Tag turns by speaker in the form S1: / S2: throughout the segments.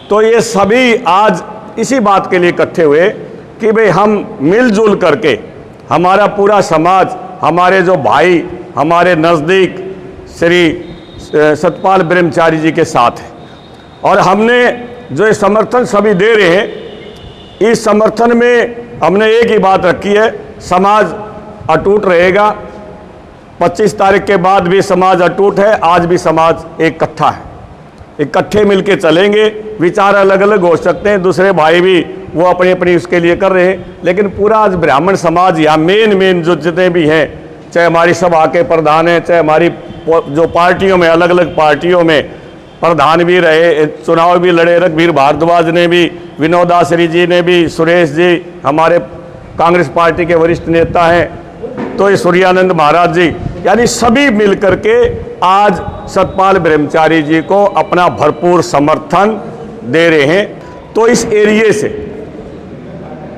S1: तो ये सभी आज इसी बात के लिए इकट्ठे हुए कि भाई हम मिलजुल करके, हमारा पूरा समाज, हमारे जो भाई हमारे नज़दीक श्री सतपाल ब्रह्मचारी जी के साथ है, और हमने जो ये समर्थन सभी दे रहे हैं, इस समर्थन में हमने एक ही बात रखी है, समाज अटूट रहेगा। 25 तारीख के बाद भी समाज अटूट है, आज भी समाज एक इकट्ठा है, इकट्ठे मिलके चलेंगे। विचार अलग अलग हो सकते हैं, दूसरे भाई भी वो अपनी अपनी उसके लिए कर रहे हैं, लेकिन पूरा आज ब्राह्मण समाज या मेन जो जितने भी हैं, चाहे हमारी सभा के प्रधान हैं, चाहे हमारी जो पार्टियों में अलग अलग पार्टियों में प्रधान भी रहे, चुनाव भी लड़े, रघुवीर भारद्वाज ने भी, विनोद आसरी जी ने भी, सुरेश जी हमारे कांग्रेस पार्टी के वरिष्ठ नेता हैं, तो ये सूर्यानंद महाराज जी, यानी सभी मिलकर के आज सतपाल ब्रह्मचारी जी को अपना भरपूर समर्थन दे रहे हैं। तो इस एरिए से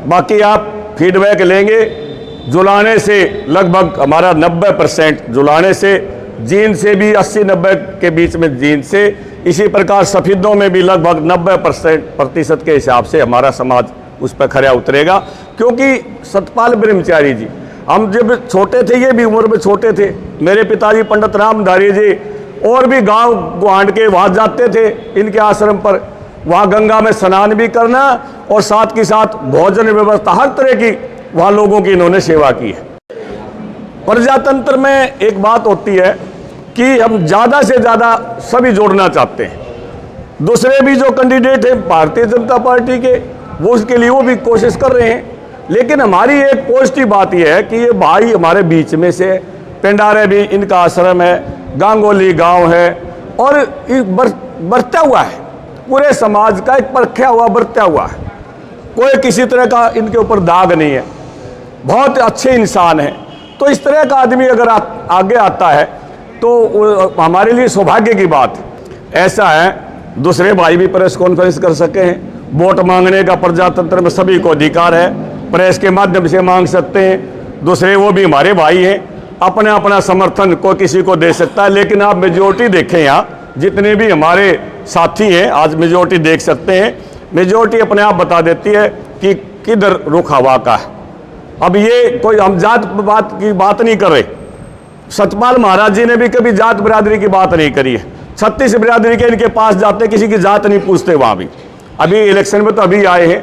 S1: बाकी आप फीडबैक लेंगे, जुलाने से लगभग हमारा 90% जुलाने से, जींद से भी 80-90 के बीच में जींद से, इसी प्रकार सफेदों में भी लगभग 90% के हिसाब से हमारा समाज उस पर खरा उतरेगा। क्योंकि सतपाल ब्रह्मचारी जी, हम जब छोटे थे, ये भी उम्र में छोटे थे, मेरे पिताजी पंडित रामधारी जी और भी गांव गुहांड के वहाँ जाते थे इनके आश्रम पर, वहाँ गंगा में स्नान भी करना और साथ के साथ भोजन व्यवस्था हर तरह की वहाँ लोगों की इन्होंने सेवा की है। प्रजातंत्र में एक बात होती है कि हम ज़्यादा से ज़्यादा सभी जोड़ना चाहते हैं। दूसरे भी जो कैंडिडेट हैं भारतीय जनता पार्टी के, वो उसके लिए वो भी कोशिश कर रहे हैं, लेकिन हमारी एक पॉजिटिव बात यह है कि ये भाई हमारे बीच में से, पेंडारे भी इनका आश्रम है, गांगोली गांव है, और बरता हुआ है, पूरे समाज का एक परखा हुआ बरता हुआ है, कोई किसी तरह का इनके ऊपर दाग नहीं है, बहुत अच्छे इंसान हैं। तो इस तरह का आदमी अगर आगे आता है तो हमारे लिए सौभाग्य की बात है। ऐसा है, दूसरे भाई भी प्रेस कॉन्फ्रेंस कर सके हैं, वोट मांगने का प्रजातंत्र में सभी को अधिकार है, प्रेस के माध्यम से मांग सकते हैं, दूसरे वो भी हमारे भाई हैं, अपना अपना समर्थन कोई किसी को दे सकता है। लेकिन आप मेजोरिटी देखें, यहाँ जितने भी हमारे साथी हैं आज मेजोरिटी देख सकते हैं, मेजोरिटी अपने आप बता देती है कि किधर रुख हवा का है। अब ये कोई हम जात बात की बात नहीं कर रहे, सतपाल महाराज जी ने भी कभी जात बिरादरी की बात नहीं करी है। 36 बिरादरी के इनके पास जाते, किसी की जात नहीं पूछते वहाँ भी। अभी इलेक्शन में तो अभी आए हैं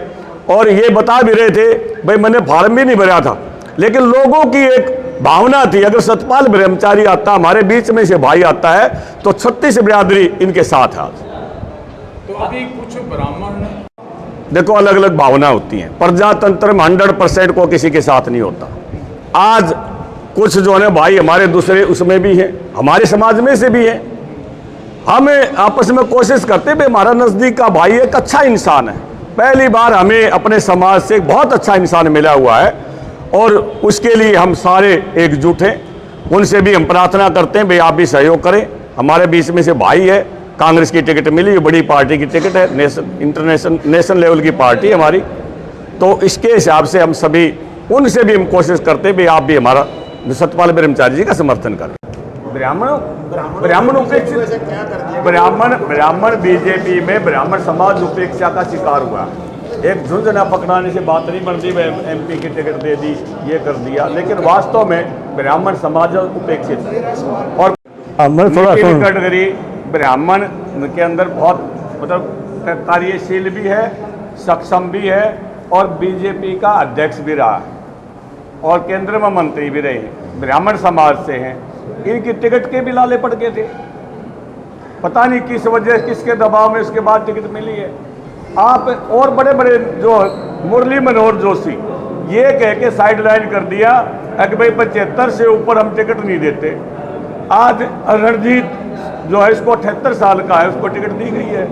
S1: और ये बता भी रहे थे, भाई मैंने फॉर्म भी नहीं भरा था, लेकिन लोगों की एक भावना थी, अगर सतपाल ब्रह्मचारी आता, हमारे बीच में से भाई आता है, तो 36 बिरादरी इनके साथ है आज।
S2: तो अभी कुछ ब्राह्मण,
S1: देखो अलग अलग भावना होती हैं, प्रजातंत्र में 100% को किसी के साथ नहीं होता। आज कुछ जो है भाई हमारे दूसरे उसमें भी हैं, हमारे समाज में से भी हैं, हम आपस में कोशिश करते हैं, हमारा नज़दीक का भाई एक अच्छा इंसान है, पहली बार हमें अपने समाज से एक बहुत अच्छा इंसान मिला हुआ है, और उसके लिए हम सारे एकजुट हैं। उनसे भी हम प्रार्थना करते हैं भाई आप भी सहयोग करें। हमारे बीच में से भाई है, कांग्रेस की टिकट मिली, बड़ी पार्टी की टिकट है, नेशनल लेवल की पार्टी है हमारी, तो इसके हिसाब से हम सभी उनसे भी हम कोशिश करते हैं भाई आप भी हमारा सतपाल ब्रह्मचारी जी का समर्थन करें। ब्राह्मण उपेक्षा, ब्राह्मण बीजेपी में ब्राह्मण समाज उपेक्षा का शिकार हुआ। एक झुंझुना पकड़ाने से बात नहीं बनती, MP की टिकट दे दी, ये कर दिया, लेकिन वास्तव में ब्राह्मण समाज उपेक्षित और कैटेगरी ब्राह्मण के अंदर बहुत मतलब कार्यशील भी है, सक्षम भी है, और बीजेपी का अध्यक्ष भी रहा है और केंद्र में मंत्री भी रहे हैं, ब्राह्मण समाज से हैं। इनकी टिकट के भी लाले पड़ गए थे, पता नहीं किस वजह, किसके दबाव में उसके बाद टिकट मिली है। आप और बड़े बड़े जो मुरली मनोहर जोशी ये कह के साइड लाइन कर दिया कि भाई 75 से ऊपर हम टिकट नहीं देते। आज रणजीत जो है इसको 78 साल का है, उसको टिकट दी गई है।